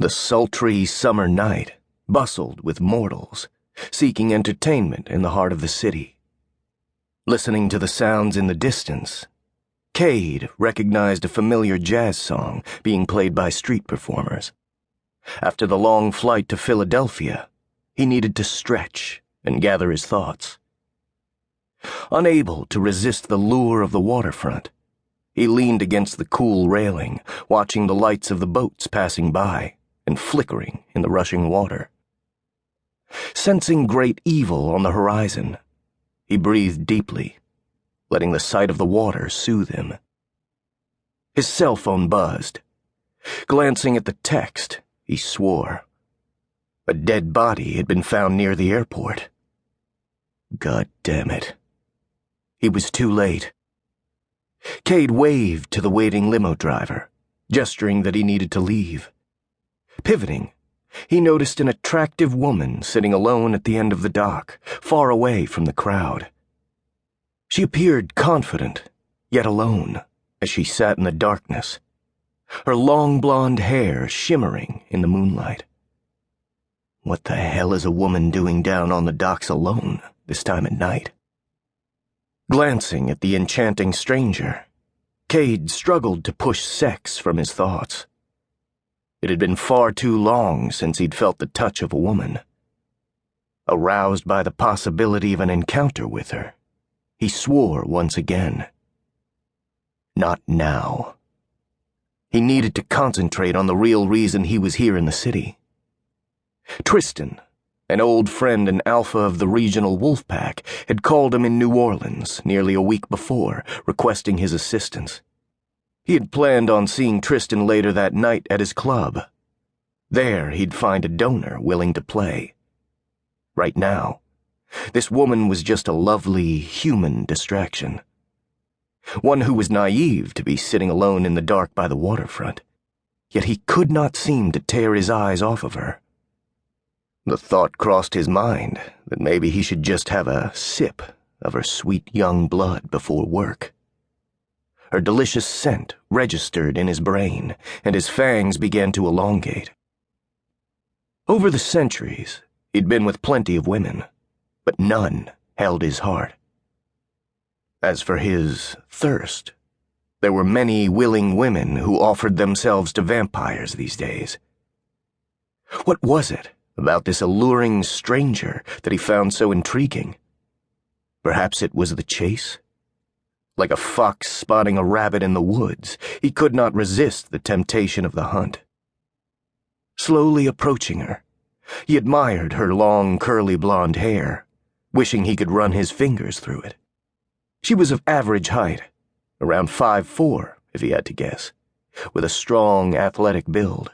The sultry summer night bustled with mortals, seeking entertainment in the heart of the city. Listening to the sounds in the distance, Kade recognized a familiar jazz song being played by street performers. After the long flight to Philadelphia, he needed to stretch and gather his thoughts. Unable to resist the lure of the waterfront, he leaned against the cool railing, watching the lights of the boats passing by and flickering in the rushing water. Sensing great evil on the horizon, he breathed deeply, letting the sight of the water soothe him. His cell phone buzzed. Glancing at the text, he swore. A dead body had been found near the airport. God damn it. He was too late. Kade waved to the waiting limo driver, gesturing that he needed to leave. Pivoting, he noticed an attractive woman sitting alone at the end of the dock, far away from the crowd. She appeared confident, yet alone, as she sat in the darkness, her long blonde hair shimmering in the moonlight. What the hell is a woman doing down on the docks alone this time at night? Glancing at the enchanting stranger, Kade struggled to push sex from his thoughts. It had been far too long since he'd felt the touch of a woman. Aroused by the possibility of an encounter with her, he swore once again. Not now. He needed to concentrate on the real reason he was here in the city. Tristan, an old friend and alpha of the regional wolf pack, had called him in New Orleans nearly a week before, requesting his assistance. He had planned on seeing Tristan later that night at his club. There he'd find a donor willing to play. Right now, this woman was just a lovely human distraction. One who was naive to be sitting alone in the dark by the waterfront, yet he could not seem to tear his eyes off of her. The thought crossed his mind that maybe he should just have a sip of her sweet young blood before work. Her delicious scent registered in his brain, and his fangs began to elongate. Over the centuries, he'd been with plenty of women, but none held his heart. As for his thirst, there were many willing women who offered themselves to vampires these days. What was it about this alluring stranger that he found so intriguing? Perhaps it was the chase? Like a fox spotting a rabbit in the woods, he could not resist the temptation of the hunt. Slowly approaching her, he admired her long, curly blonde hair, wishing he could run his fingers through it. She was of average height, around 5'4", if he had to guess, with a strong, athletic build.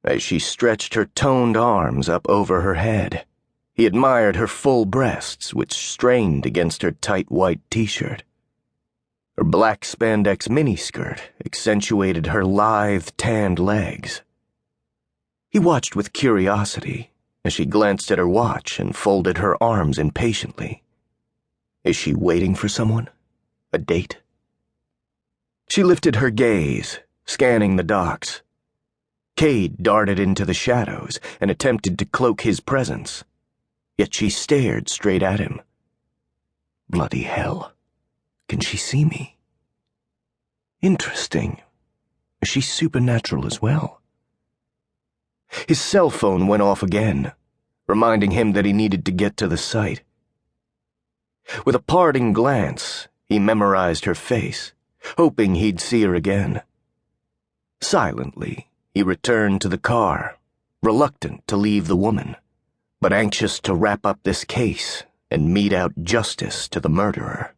As she stretched her toned arms up over her head, he admired her full breasts, which strained against her tight white t-shirt. Her black spandex miniskirt accentuated her lithe, tanned legs. He watched with curiosity as she glanced at her watch and folded her arms impatiently. Is she waiting for someone? A date? She lifted her gaze, scanning the docks. Kade darted into the shadows and attempted to cloak his presence, yet she stared straight at him. Bloody hell. Can she see me? Interesting. Is she supernatural as well? His cell phone went off again, reminding him that he needed to get to the site. With a parting glance, he memorized her face, hoping he'd see her again. Silently, he returned to the car, reluctant to leave the woman, but anxious to wrap up this case and mete out justice to the murderer.